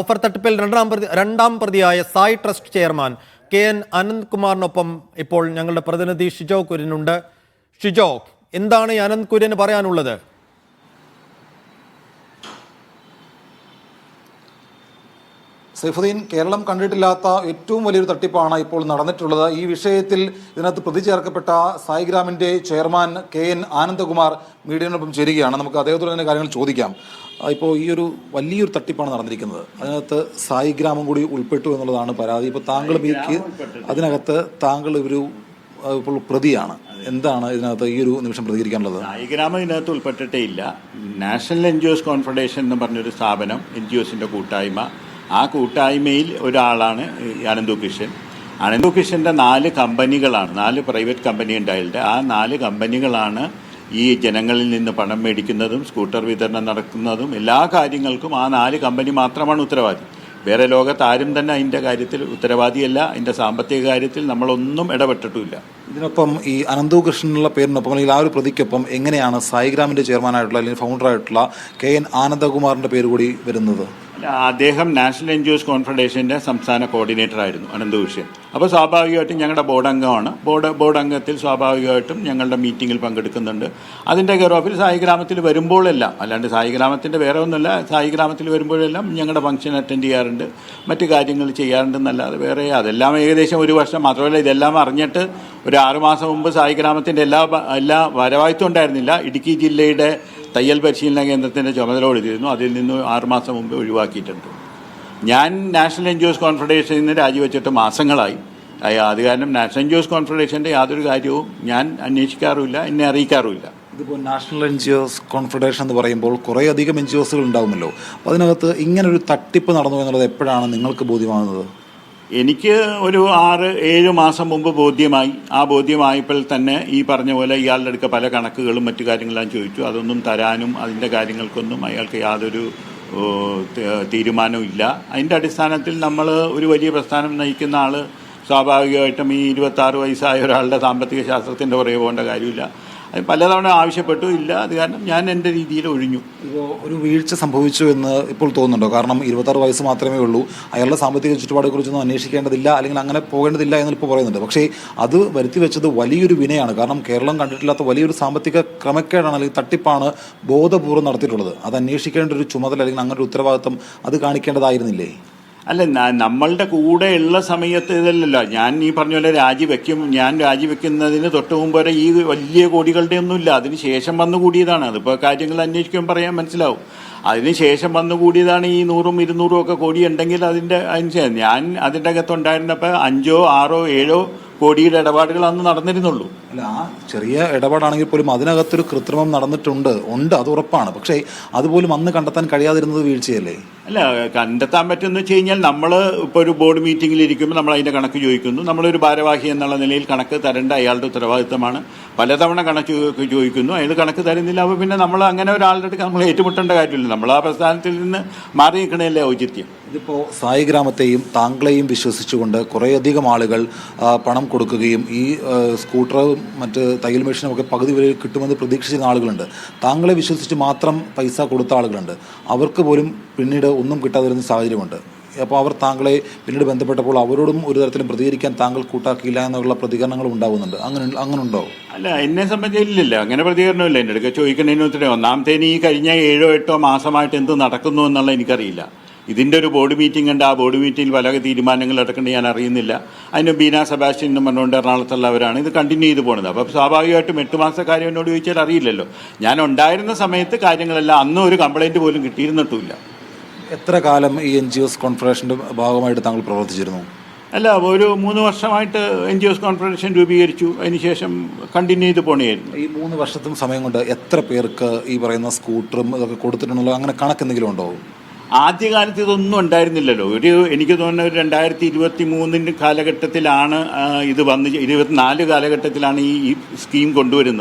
Offer തട്ടിപ്പിൽ രണ്ടാം പ്രതിയായ സായി ട്രസ്റ്റ് ചെയർമാൻ KN അനന്ത്കുമാറിനൊപ്പം ഇപ്പോൾ ഞങ്ങളുടെ പ്രതിനിധി ഷിജോ കുര്യനുണ്ട്. ഷിജോ, എന്താണ് ഈ അനന്ത് കുര്യന് പറയാനുള്ളത്? സൈഫുദ്ദീൻ, കേരളം കണ്ടിട്ടില്ലാത്ത ഏറ്റവും വലിയൊരു തട്ടിപ്പാണ് ഇപ്പോൾ നടന്നിട്ടുള്ളത്. ഈ വിഷയത്തിൽ ഇതിനകത്ത് പ്രതി ചേർക്കപ്പെട്ട സായിഗ്രാമിൻ്റെ ചെയർമാൻ KN ആനന്ദകുമാർ മീഡിയനൊപ്പം ചേരുകയാണ്. നമുക്ക് അദ്ദേഹത്തോട് തന്നെ കാര്യങ്ങൾ ചോദിക്കാം. ഇപ്പോൾ ഈ ഒരു വലിയൊരു തട്ടിപ്പാണ് നടന്നിരിക്കുന്നത്. അതിനകത്ത് സായിഗ്രാമം കൂടി ഉൾപ്പെട്ടു എന്നുള്ളതാണ് പരാതി. ഇപ്പോൾ താങ്കൾ അതിനകത്ത് താങ്കൾ ഇപ്പോൾ പ്രതിയാണ്. എന്താണ് ഇതിനകത്ത് ഈ ഒരു നിമിഷം പ്രതികരിക്കാനുള്ളത്? സായിഗ്രാമം ഇതിനകത്ത് ഉൾപ്പെട്ടിട്ടേ ഇല്ല. നാഷണൽ NGOs കോൺഫെഡറേഷൻ എന്ന് പറഞ്ഞൊരു സ്ഥാപനം, NGOസിൻ്റെ കൂട്ടായ്മ. ആ കൂട്ടായ്മയിൽ ഒരാളാണ് അനന്തകൃഷ്ണൻ. അനന്തകൃഷ്ണൻ്റെ 4 കമ്പനികളാണ്, 4 പ്രൈവറ്റ് കമ്പനി ഉണ്ടായിട്ട് ആ 4 കമ്പനികളാണ് ഈ ജനങ്ങളിൽ നിന്ന് പണം മേടിക്കുന്നതും സ്കൂട്ടർ വിതരണം നടക്കുന്നതും എല്ലാ കാര്യങ്ങൾക്കും ആ 4 കമ്പനി മാത്രമാണ് ഉത്തരവാദി. വേറെ ലോകത്ത് ആരും തന്നെ അതിൻ്റെ കാര്യത്തിൽ ഉത്തരവാദിയല്ല. അതിൻ്റെ സാമ്പത്തിക കാര്യത്തിൽ നമ്മളൊന്നും ഇടപെട്ടിട്ടുമില്ല. ഇതിനൊപ്പം ഈ അനന്തകൃഷ്ണനുള്ള പേരിനൊപ്പം അല്ലെങ്കിൽ ആ ഒരു പ്രതിക്കൊപ്പം എങ്ങനെയാണ് സായിഗ്രാമിൻ്റെ ചെയർമാനായിട്ടുള്ള അല്ലെങ്കിൽ ഫൗണ്ടറായിട്ടുള്ള KN ആനന്ദകുമാറിൻ്റെ പേര് കൂടി വരുന്നത്? അദ്ദേഹം നാഷണൽ NGOs കോൺഫെഡറേഷൻ്റെ സംസ്ഥാന കോർഡിനേറ്റർ ആയിരുന്നു അനന്തകൃഷ്ണൻ. അപ്പോൾ സ്വാഭാവികമായിട്ടും ഞങ്ങളുടെ ബോർഡ് അംഗമാണ്. ബോർഡ് അംഗത്തിൽ സ്വാഭാവികമായിട്ടും ഞങ്ങളുടെ മീറ്റിങ്ങിൽ പങ്കെടുക്കുന്നുണ്ട്. അതിൻ്റെ കെയറോഫിൽ സായിഗ്രാമത്തിൽ വരുമ്പോഴെല്ലാം, അല്ലാണ്ട് സായിഗ്രാമത്തിൻ്റെ വേറെ ഒന്നുമല്ല, സായിഗ്രാമത്തിൽ വരുമ്പോഴെല്ലാം ഞങ്ങളുടെ ഫംഗ്ഷൻ അറ്റൻഡ് ചെയ്യാറുണ്ട്, മറ്റു കാര്യങ്ങൾ ചെയ്യാറുണ്ടെന്നല്ലാതെ വേറെ അതെല്ലാം ഏകദേശം 1 വർഷം. മാത്രമല്ല ഇതെല്ലാം അറിഞ്ഞിട്ട് ഒരു 6 മാസം മുമ്പ് സായിഗ്രാമത്തിൻ്റെ എല്ലാ ഭാരവാഹിത്വം ഉണ്ടായിരുന്നില്ല. ഇടുക്കി ജില്ലയുടെ തയ്യൽ പരിശീലന കേന്ദ്രത്തിൻ്റെ ചുമതല കൊടുത്തിരുന്നു. അതിൽ നിന്ന് 6 മാസം മുമ്പ് ഒഴിവാക്കിയിട്ടുണ്ട്. ഞാൻ നാഷണൽ NGOs കോൺഫെഡറേഷനിൽ നിന്ന് രാജിവെച്ചിട്ട് മാസങ്ങളായി. അത് കാരണം നാഷണൽ NGOs കോൺഫെഡറേഷൻ്റെ യാതൊരു കാര്യവും ഞാൻ അന്വേഷിക്കാറുമില്ല, എന്നെ അറിയിക്കാറുമില്ല. ഇതിപ്പോൾ നാഷണൽ NGOs കോൺഫെഡറേഷൻ എന്ന് പറയുമ്പോൾ കുറേയധികം NGOsകൾ ഉണ്ടാവുമല്ലോ. അപ്പോൾ അതിനകത്ത് ഇങ്ങനൊരു തട്ടിപ്പ് നടന്നു എന്നുള്ളത് എപ്പോഴാണ് നിങ്ങൾക്ക് ബോധ്യമാകുന്നത്? എനിക്ക് ഒരു 6-7 മാസം മുമ്പ് ബോധ്യമായി. ആ ബോധ്യമായപ്പോൾ തന്നെ ഈ പറഞ്ഞ പോലെ ഇയാളുടെ അടുക്ക പല കണക്കുകളും മറ്റു കാര്യങ്ങളെല്ലാം ചോദിച്ചു. അതൊന്നും തരാനും അതിൻ്റെ കാര്യങ്ങൾക്കൊന്നും അയാൾക്ക് യാതൊരു തീരുമാനവും ഇല്ല. അതിൻ്റെ അടിസ്ഥാനത്തിൽ നമ്മൾ ഒരു വലിയ പ്രസ്ഥാനം നയിക്കുന്ന ആൾ സ്വാഭാവികമായിട്ടും ഈ 26 വയസ്സായ ഒരാളുടെ സാമ്പത്തിക ശാസ്ത്രത്തിൻ്റെ പുറകെ പോകേണ്ട കാര്യമില്ല. അത് പലതവണ ആവശ്യപ്പെട്ടു, ഇല്ല. അത് കാരണം ഞാൻ എൻ്റെ രീതിയിൽ ഒഴിഞ്ഞു. ഇപ്പോൾ ഒരു വീഴ്ച സംഭവിച്ചു എന്ന് ഇപ്പോൾ തോന്നുന്നുണ്ടോ? കാരണം 26 വയസ്സ് മാത്രമേ ഉള്ളൂ, അയാളുടെ സാമ്പത്തിക ചുറ്റുപാടെക്കുറിച്ചൊന്നും അന്വേഷിക്കേണ്ടതില്ല അല്ലെങ്കിൽ അങ്ങനെ പോകേണ്ടതില്ല എന്നിപ്പോൾ പറയുന്നുണ്ട്. പക്ഷേ അത് വരുത്തി വെച്ചത് വലിയൊരു വിനയാണ്. കാരണം കേരളം കണ്ടിട്ടില്ലാത്ത വലിയൊരു സാമ്പത്തിക ക്രമക്കേടാണ് അല്ലെങ്കിൽ തട്ടിപ്പാണ് ബോധപൂർവ്വം നടത്തിയിട്ടുള്ളത്. അത് അന്വേഷിക്കേണ്ട ഒരു ചുമതല അല്ലെങ്കിൽ അങ്ങനെ ഒരു ഉത്തരവാദിത്വം അത് കാണിക്കേണ്ടതായിരുന്നില്ലേ? അല്ല, നമ്മളുടെ കൂടെ ഉള്ള സമയത്ത് ഇതല്ലല്ലോ. ഞാൻ ഈ പറഞ്ഞ പോലെ ഞാൻ രാജിവെക്കുന്നതിന് തൊട്ട് മുമ്പ് വരെ ഈ വലിയ കോടികളുടെ ഒന്നുമില്ല. അതിന് ശേഷം വന്നുകൂടിയതാണ്. അതിപ്പോൾ കാര്യങ്ങൾ അന്വേഷിക്കുമ്പോൾ പറയാൻ മനസ്സിലാവും. അതിന് ശേഷം വന്നുകൂടിയതാണ് ഈ 100ഉം 200ഉം ഒക്കെ കോടി ഉണ്ടെങ്കിൽ ഞാൻ അതിൻ്റെ അകത്തുണ്ടായിരുന്നപ്പോൾ 5, 6, 7 കോടിയുടെ ഇടപാടുകൾ അന്ന് നടന്നിരുന്നുള്ളൂ. അല്ല, ആ ചെറിയ ഇടപാടാണെങ്കിൽ പോലും അതിനകത്തൊരു കൃത്രിമം നടന്നിട്ടുണ്ട്, അത് ഉറപ്പാണ്. പക്ഷേ അതുപോലും അന്ന് കണ്ടെത്താൻ കഴിയാതിരുന്നത് വീഴ്ചയല്ലേ? അല്ല, കണ്ടെത്താൻ പറ്റുമെന്ന് വെച്ച് കഴിഞ്ഞാൽ നമ്മൾ ഇപ്പോൾ ഒരു ബോർഡ് മീറ്റിങ്ങിൽ ഇരിക്കുമ്പോൾ നമ്മൾ അതിൻ്റെ കണക്ക് ചോദിക്കുന്നു. നമ്മളൊരു ഭാരവാഹി എന്നുള്ള നിലയിൽ കണക്ക് തരേണ്ട അയാളുടെ ഉത്തരവാദിത്തമാണ്. പലതവണ കണക്ക് ചോദിക്കുന്നു, അയാൾ കണക്ക് തരുന്നില്ല. അപ്പോൾ പിന്നെ നമ്മൾ അങ്ങനെ ഒരാളുടെ അടുത്ത് നമ്മൾ ഏറ്റുമുട്ടേണ്ട കാര്യമില്ല. നമ്മൾ ആ പ്രസ്ഥാനത്തിൽ നിന്ന് മാറി നിൽക്കണമല്ലേ ഔചിത്യം. ഇതിപ്പോൾ സായിഗ്രാമത്തെയും താങ്കളെയും വിശ്വസിച്ചുകൊണ്ട് കുറേയധികം ആളുകൾ പണം കൊടുക്കുകയും ഈ സ്കൂട്ടറും മറ്റ് തയ്യൽ മെഷീനും ഒക്കെ പകുതി വരെ കിട്ടുമെന്ന് പ്രതീക്ഷിച്ചിരുന്ന ആളുകളുണ്ട്. താങ്കളെ വിശ്വസിച്ച് മാത്രം പൈസ കൊടുത്ത ആളുകളുണ്ട്. അവർക്ക് പോലും പിന്നീട് ഒന്നും കിട്ടാതിരുന്ന സാഹചര്യമുണ്ട്. അപ്പോൾ അവർ താങ്കളെ പിന്നീട് ബന്ധപ്പെട്ടപ്പോൾ അവരോടും ഒരു തരത്തിലും പ്രതികരിക്കാൻ താങ്കൾ കൂട്ടാക്കിയില്ല എന്നുള്ള പ്രതികരണങ്ങളും ഉണ്ടാകുന്നുണ്ട്. അങ്ങനെ ഉണ്ടോ? അല്ല, എന്നെ സംബന്ധിച്ചില്ല, അങ്ങനെ പ്രതികരണമില്ല. എൻ്റെ അടുക്ക ചോദിക്കുന്നതിന് ഉത്തരം ഒന്നാമത്തേന് ഈ കഴിഞ്ഞ 7-8 മാസമായിട്ട് എന്ത് നടക്കുന്നു എന്നുള്ള എനിക്കറിയില്ല. ഇതിൻ്റെ ഒരു ബോർഡ് മീറ്റിംഗ് ഉണ്ട്. ആ ബോർഡ് മീറ്റിംഗിൽ പല തീരുമാനങ്ങൾ എടുക്കേണ്ടത് ഞാൻ അറിയുന്നില്ല. അതിന് ബീന സെബാസ്റ്റ്യൻ എന്ന് പറഞ്ഞുകൊണ്ട് എറണാകുളത്തുള്ളവരാണ് ഇത് കണ്ടിന്യൂ ചെയ്ത് പോകുന്നത്. അപ്പോൾ സ്വാഭാവികമായിട്ടും 8 മാസത്തെ കാര്യം എന്നോട് ചോദിച്ചാൽ അറിയില്ലല്ലോ. ഞാൻ ഉണ്ടായിരുന്ന സമയത്ത് കാര്യങ്ങളെല്ലാം അന്നും ഒരു കംപ്ലയിൻറ്റ് പോലും കിട്ടിയിരുന്നിട്ടുമില്ല. എത്ര കാലം ഈ NGOs കോൺഫെഡറേഷൻ്റെ ഭാഗമായിട്ട് താങ്കൾ പ്രവർത്തിച്ചിരുന്നു? അല്ല, ഒരു 3 വർഷമായിട്ട് NGOs കോൺഫെഡറേഷൻ രൂപീകരിച്ചു. അതിനുശേഷം കണ്ടിന്യൂ ചെയ്ത് പോണേയായിരുന്നു. ഈ 3 വർഷത്തും സമയം കൊണ്ട് എത്ര പേർക്ക് ഈ പറയുന്ന സ്കൂട്ടറും ഇതൊക്കെ കൊടുത്തിട്ടുണ്ടല്ലോ, അങ്ങനെ കണക്കെന്തെങ്കിലും ഉണ്ടോ? ആദ്യകാലത്ത് ഇതൊന്നും ഉണ്ടായിരുന്നില്ലല്ലോ. എനിക്ക് തോന്നുന്ന ഒരു 2023 കാലഘട്ടത്തിലാണ് ഇത് 24 കാലഘട്ടത്തിലാണ് ഈ സ്കീം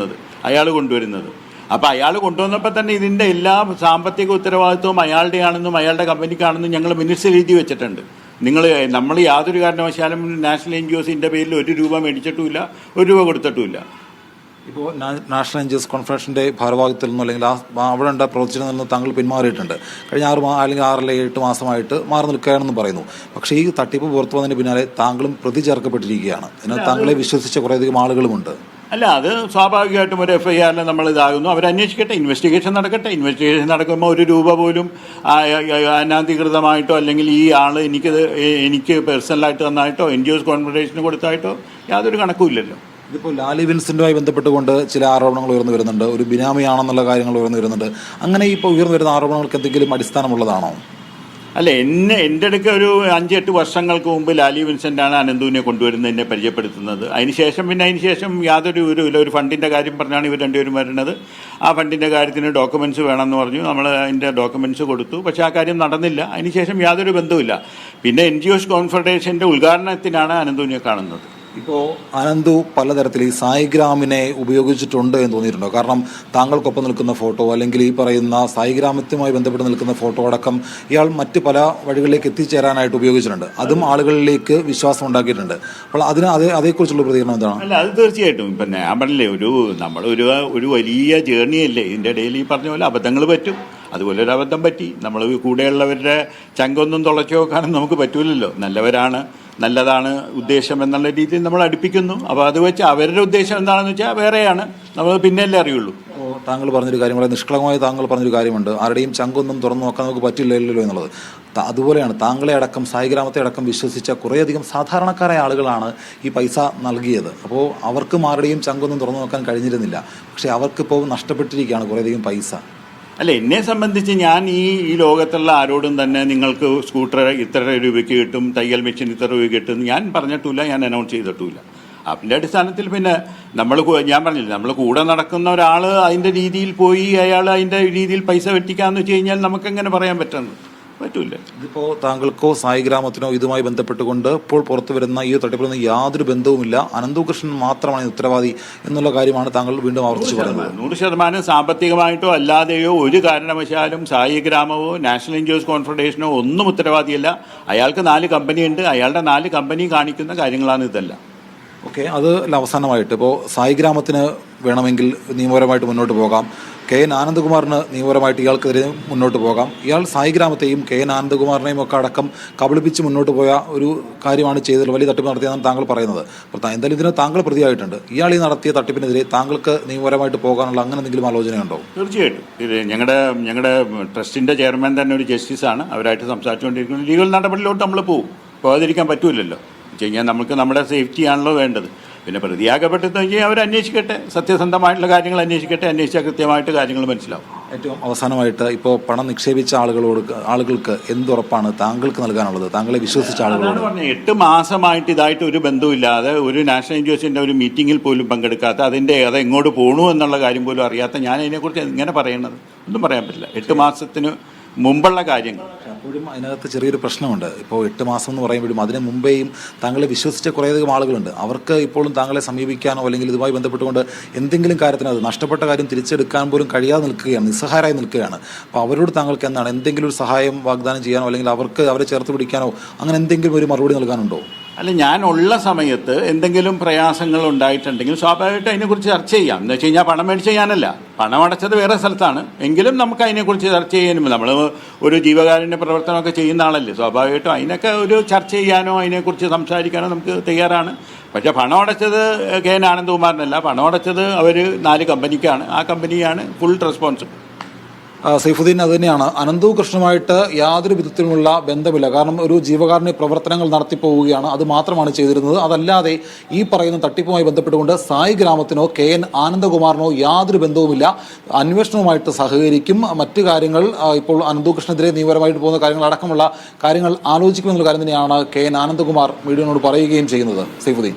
അയാൾ കൊണ്ടുവരുന്നത്. അപ്പോൾ അയാൾ കൊണ്ടുവന്നപ്പോൾ തന്നെ ഇതിൻ്റെ എല്ലാ സാമ്പത്തിക ഉത്തരവാദിത്വവും അയാളുടെയാണെന്നും അയാളുടെ കമ്പനിക്കാണെന്നും ഞങ്ങൾ മിനിറ്റ്സിൽ എഴുതി വെച്ചിട്ടുണ്ട്. നമ്മൾ യാതൊരു കാരണവശാലും നാഷണൽ NGOസിൻ്റെ പേരിൽ 1 രൂപ മേടിച്ചിട്ടുമില്ല, 1 രൂപ കൊടുത്തിട്ടുമില്ല. ഇപ്പോൾ നാഷണൽ എൻ ജി ഒസ് കോൺഫറൻസിൻ്റെ ഭാരവാഹിത്വത്തിൽ നിന്നോ അല്ലെങ്കിൽ അവിടെ ഉണ്ട് പ്രവർത്തിച്ചിൽ നിന്ന് താങ്കൾ പിന്മാറിയിട്ടുണ്ട്. കഴിഞ്ഞ 6 അല്ലെങ്കിൽ 8 മാസമായിട്ട് മാറി നിൽക്കുകയാണെന്ന് പറയുന്നു. പക്ഷേ ഈ തട്ടിപ്പ് പുറത്തു വന്നതിന് പിന്നാലെ താങ്കളും പ്രതി ചേർക്കപ്പെട്ടിരിക്കുകയാണ്. എന്നാൽ താങ്കളെ വിശ്വസിച്ച കുറേയധികം ആളുകളുമുണ്ട്. അല്ല, അത് സ്വാഭാവികമായിട്ടും ഒരു FIR നമ്മൾ ഇതാകുന്നു. അവരന്വേഷിക്കട്ടെ, ഇൻവെസ്റ്റിഗേഷൻ നടക്കട്ടെ. ഇൻവെസ്റ്റിഗേഷൻ നടക്കുമ്പോൾ 1 രൂപ പോലും അനധികൃതമായിട്ടോ അല്ലെങ്കിൽ ഈ ആൾ എനിക്ക് പേഴ്സണലായിട്ട് തന്നായിട്ടോ NGOs കോൺഫെഡറേഷന് കൊടുത്തായിട്ടോ യാതൊരു കണക്കുമില്ലല്ലോ. ഇതിപ്പോൾ ലാലി വിൻസെന്റുമായി ബന്ധപ്പെട്ടുകൊണ്ട് ചില ആരോപണങ്ങൾ ഉയർന്നു വരുന്നുണ്ട്. ഒരു ബിനാമിയാണെന്നുള്ള കാര്യങ്ങൾ ഉയർന്നു വരുന്നുണ്ട്. അങ്ങനെ ഇപ്പോൾ ഉയർന്നു വരുന്ന ആരോപണങ്ങൾക്ക് എന്തെങ്കിലും അടിസ്ഥാനമുള്ളതാണോ? അല്ല, എൻ്റെ അടുക്ക ഒരു 5-8 വർഷങ്ങൾക്ക് മുമ്പ് ലാലി വിൻസെൻ്റാണ് അനന്തുവിനെ കൊണ്ടുവരുന്നത്, എന്നെ പരിചയപ്പെടുത്തുന്നത്. അതിനുശേഷം യാതൊരു ഒരു ഫണ്ടിൻ്റെ കാര്യം പറഞ്ഞാണ് ഇവർ രണ്ടുപേരും വരുന്നത്. ആ ഫണ്ടിൻ്റെ കാര്യത്തിന് ഡോക്യുമെൻറ്റ്സ് വേണമെന്ന് പറഞ്ഞു. നമ്മൾ അതിൻ്റെ ഡോക്യുമെൻറ്റ്സ് കൊടുത്തു. പക്ഷേ ആ കാര്യം നടന്നില്ല. അതിനുശേഷം യാതൊരു ബന്ധവുമില്ല. പിന്നെ NGOs കോൺഫെഡറേഷൻ്റെ ഉദ്ഘാടനത്തിനാണ് അനന്തുവിനെ കാണുന്നത്. ഇപ്പോൾ അനന്തു പലതരത്തിൽ ഈ സായിഗ്രാമിനെ ഉപയോഗിച്ചിട്ടുണ്ട് എന്ന് തോന്നിയിട്ടുണ്ടോ? കാരണം താങ്കൾക്കൊപ്പം നിൽക്കുന്ന ഫോട്ടോ അല്ലെങ്കിൽ ഈ പറയുന്ന സായിഗ്രാമത്തുമായി ബന്ധപ്പെട്ട് നിൽക്കുന്ന ഫോട്ടോ അടക്കം ഇയാൾ മറ്റ് പല വഴികളിലേക്ക് എത്തിച്ചേരാനായിട്ട് ഉപയോഗിച്ചിട്ടുണ്ട്. അതും ആളുകളിലേക്ക് വിശ്വാസം ഉണ്ടാക്കിയിട്ടുണ്ട്. അപ്പോൾ അതേക്കുറിച്ചുള്ള പ്രതികരണം എന്താണ്? അല്ല, അത് തീർച്ചയായിട്ടും പിന്നെ ഞാൻ പറഞ്ഞില്ലേ, ഒരു വലിയ ജേർണിയല്ലേ. ഇതിൻ്റെ ഇടയിൽ ഈ പറഞ്ഞ പോലെ അബദ്ധങ്ങൾ പറ്റും. അതുപോലെ ഒരു അബദ്ധം പറ്റി. നമ്മൾ കൂടെയുള്ളവരുടെ ചങ്കൊന്നും തുളച്ചു നോക്കാനും നമുക്ക് പറ്റൂലല്ലോ. നല്ലതാണ് ഉദ്ദേശം എന്നുള്ള രീതിയിൽ നമ്മൾ അടുപ്പിക്കുന്നു. അപ്പോൾ അത് വെച്ച് അവരുടെ ഉദ്ദേശം എന്താണെന്ന് വെച്ചാൽ വേറെയാണ്. നമ്മൾ പിന്നെയല്ലേ അറിയുള്ളൂ. താങ്കൾ പറഞ്ഞൊരു കാര്യം, വളരെ നിഷ്കളങ്കമായി താങ്കൾ പറഞ്ഞൊരു കാര്യമുണ്ട്, ആരുടെയും ചങ്കൊന്നും തുറന്നു നോക്കാൻ നമുക്ക് പറ്റില്ലല്ലോ എന്നുള്ളത്. അതുപോലെയാണ് താങ്കളെ അടക്കം സായിഗ്രാമത്തെ അടക്കം വിശ്വസിച്ച കുറേയധികം സാധാരണക്കാരായ ആളുകളാണ് ഈ പൈസ നൽകിയത്. അപ്പോൾ അവർക്ക് ആരുടെയും ചങ്കൊന്നും തുറന്നു നോക്കാൻ കഴിഞ്ഞിരുന്നില്ല. പക്ഷേ അവർക്കിപ്പോൾ നഷ്ടപ്പെട്ടിരിക്കുകയാണ് കുറേയധികം പൈസ. അല്ല, എന്നെ സംബന്ധിച്ച് ഞാൻ ഈ ലോകത്തുള്ള ആരോടും തന്നെ നിങ്ങൾക്ക് സ്കൂട്ടർ ഇത്ര രൂപയ്ക്ക് കിട്ടും, തയ്യൽ മെഷീൻ ഇത്ര രൂപ കിട്ടും ഞാൻ പറഞ്ഞിട്ടില്ല, ഞാൻ അനൗൺസ് ചെയ്തിട്ടില്ല. അതിൻ്റെ അടിസ്ഥാനത്തിൽ പിന്നെ ഞാൻ പറഞ്ഞില്ല, നമ്മൾ കൂടെ നടക്കുന്ന ഒരാൾ അതിൻ്റെ രീതിയിൽ പോയി അയാൾ അതിൻ്റെ രീതിയിൽ പൈസ വെട്ടിക്കാന്ന് വെച്ച് കഴിഞ്ഞാൽ നമുക്കെങ്ങനെ പറയാൻ പറ്റൂല. ഇതിപ്പോൾ താങ്കൾക്കോ സായിഗ്രാമത്തിനോ ഇതുമായി ബന്ധപ്പെട്ടുകൊണ്ട് ഇപ്പോൾ പുറത്തു വരുന്ന ഈ തട്ടിപ്പിലൊന്നും യാതൊരു ബന്ധവുമില്ല. അനന്തകൃഷ്ണൻ മാത്രമാണ് ഉത്തരവാദി എന്നുള്ള കാര്യമാണ് താങ്കൾ വീണ്ടും ആവർത്തിച്ച് പറയുന്നത്. 100% സാമ്പത്തികമായിട്ടോ അല്ലാതെയോ ഒരു കാരണവശാലും സായിഗ്രാമമോ നാഷണൽ NGOs കോൺഫെഡറേഷനോ ഒന്നും ഉത്തരവാദിയല്ല. അയാൾക്ക് 4 കമ്പനിയുണ്ട്. അയാളുടെ 4 കമ്പനി കാണിക്കുന്ന കാര്യങ്ങളാണ് ഇതെല്ലാം. ഓക്കെ, അത് അവസാനമായിട്ട് ഇപ്പോൾ സായിഗ്രാമത്തിന് വേണമെങ്കിൽ നിയമപരമായിട്ട് മുന്നോട്ട് പോകാം. KN ആനന്ദകുമാറിന് നിയമപരമായിട്ട് ഇയാൾക്കെതിരെ മുന്നോട്ട് പോകാം. ഇയാൾ സായിഗ്രാമത്തെയും KN ആനന്ദകുമാറിനെയും ഒക്കെ അടക്കം കബളിപ്പിച്ച് മുന്നോട്ട് പോയ ഒരു കാര്യമാണ് ചെയ്തത്, വലിയ തട്ടിപ്പ് നടത്തിയെന്നാണ് താങ്കൾ പറയുന്നത്. എന്തായാലും ഇതിന് താങ്കൾ പ്രതിയായിട്ടുണ്ട്. ഇയാൾ ഈ നടത്തിയ തട്ടിപ്പിനെതിരെ താങ്കൾക്ക് നിയമപരമായിട്ട് പോകാനുള്ള അങ്ങനെ എന്തെങ്കിലും ആലോചനയുണ്ടോ? തീർച്ചയായിട്ടും. ഇത് ഞങ്ങളുടെ ട്രസ്റ്റിൻ്റെ ചെയർമാൻ തന്നെ ഒരു ജസ്റ്റിസാണ്. അവരായിട്ട് സംസാരിച്ചുകൊണ്ടിരിക്കുന്നത്. ലീഗൽ നടപടിയിലോട്ട് നമ്മൾ പോകാതിരിക്കാൻ പറ്റൂലല്ലോ. കഴിഞ്ഞാൽ നമുക്ക് നമ്മുടെ സേഫ്റ്റിയാണല്ലോ വേണ്ടത്. പിന്നെ പ്രതിയാകപ്പെട്ടെന്ന് കഴിഞ്ഞാൽ അവർ അന്വേഷിക്കട്ടെ, സത്യസന്ധമായിട്ടുള്ള കാര്യങ്ങൾ അന്വേഷിക്കട്ടെ. അന്വേഷിച്ചാൽ കൃത്യമായിട്ട് കാര്യങ്ങൾ മനസ്സിലാവും. ഏറ്റവും അവസാനമായിട്ട് ഇപ്പോൾ പണം നിക്ഷേപിച്ച ആളുകൾക്ക് എന്തുറപ്പാണ് താങ്കൾക്ക് നൽകാനുള്ളത്, താങ്കളെ വിശ്വസിച്ച ആളുകളോട്? 8 മാസമായിട്ട് ഇതായിട്ട് ഒരു ബന്ധമില്ലാതെ ഒരു നാഷണൽ NGOsന്റെ ഒരു മീറ്റിങ്ങിൽ പോലും പങ്കെടുക്കാത്ത, അത് എങ്ങോട്ട് പോകണു എന്നുള്ള കാര്യം പോലും അറിയാത്ത ഞാൻ അതിനെക്കുറിച്ച് എങ്ങനെ പറയണത്? ഒന്നും പറയാൻ പറ്റില്ല. 8 മാസത്തിന് മുമ്പുള്ള കാര്യങ്ങൾ. അപ്പോഴും അതിനകത്ത് ചെറിയൊരു പ്രശ്നമുണ്ട്. ഇപ്പോൾ 8 മാസം എന്ന് പറയുമ്പോഴും അതിന് മുമ്പേയും താങ്കളെ വിശ്വസിച്ച കുറേയധികം ആളുകളുണ്ട്. അവർക്ക് ഇപ്പോഴും താങ്കളെ സമീപിക്കാനോ അല്ലെങ്കിൽ ഇതുമായി ബന്ധപ്പെട്ടുകൊണ്ട് എന്തെങ്കിലും കാര്യത്തിന് അത് നഷ്ടപ്പെട്ട കാര്യം തിരിച്ചെടുക്കാൻ പോലും കഴിയാതെ നിൽക്കുകയാണ്, നിസ്സഹായരായി നിൽക്കുകയാണ്. അപ്പോൾ അവരോട് താങ്കൾക്ക് എന്താണ് എന്തെങ്കിലും ഒരു സഹായം വാഗ്ദാനം ചെയ്യാനോ അല്ലെങ്കിൽ അവരെ ചേർത്ത് പിടിക്കാനോ അങ്ങനെ എന്തെങ്കിലും ഒരു മറുപടി നൽകാനുണ്ടോ? അല്ല, ഞാനുള്ള സമയത്ത് എന്തെങ്കിലും പ്രയാസങ്ങൾ ഉണ്ടായിട്ടുണ്ടെങ്കിൽ സ്വാഭാവികമായിട്ട് അതിനെക്കുറിച്ച് ചർച്ച ചെയ്യാം. എന്ന് വെച്ച് കഴിഞ്ഞാൽ പണം മേടിച്ച ഞാനല്ല, പണം അടച്ചത് വേറെ സ്ഥലത്താണ്. എങ്കിലും നമുക്ക് അതിനെക്കുറിച്ച് ചർച്ച ചെയ്യാനും, നമ്മൾ ഒരു ജീവകാരുണ്യ പ്രവർത്തനമൊക്കെ ചെയ്യുന്ന ആളല്ലേ, സ്വാഭാവികമായിട്ടും അതിനൊക്കെ ഒരു ചർച്ച ചെയ്യാനോ അതിനെക്കുറിച്ച് സംസാരിക്കാനോ നമുക്ക് തയ്യാറാണ്. പക്ഷേ പണം അടച്ചത് KN ആനന്ദകുമാറിനല്ല, പണം അടച്ചത് അവർ 4 കമ്പനിക്കാണ്. ആ കമ്പനിയാണ് ഫുൾ റെസ്പോൺസിബിൾ. സൈഫുദ്ദീൻ അത് തന്നെയാണ്. അനന്തകൃഷ്ണനുമായിട്ട് യാതൊരു വിധത്തിലുമുള്ള ബന്ധമില്ല. കാരണം ഒരു ജീവകാരുണ്യ പ്രവർത്തനങ്ങൾ നടത്തിപ്പോവുകയാണ്, അത് മാത്രമാണ് ചെയ്തിരുന്നത്. അതല്ലാതെ ഈ പറയുന്ന തട്ടിപ്പുമായി ബന്ധപ്പെട്ടുകൊണ്ട് സായിഗ്രാമത്തിനോ KN ആനന്ദകുമാറിനോ യാതൊരു ബന്ധവുമില്ല. അന്വേഷണവുമായിട്ട് സഹകരിക്കും. മറ്റു കാര്യങ്ങൾ ഇപ്പോൾ അനന്തകൃഷ്ണനെതിരെ നിയമപരമായിട്ട് പോകുന്ന കാര്യങ്ങൾ അടക്കമുള്ള കാര്യങ്ങൾ ആലോചിക്കുമെന്നുള്ള കാര്യം തന്നെയാണ് KN ആനന്ദകുമാർ മീഡിയയോട് പറയുകയും ചെയ്യുന്നത്. സൈഫുദ്ദീൻ.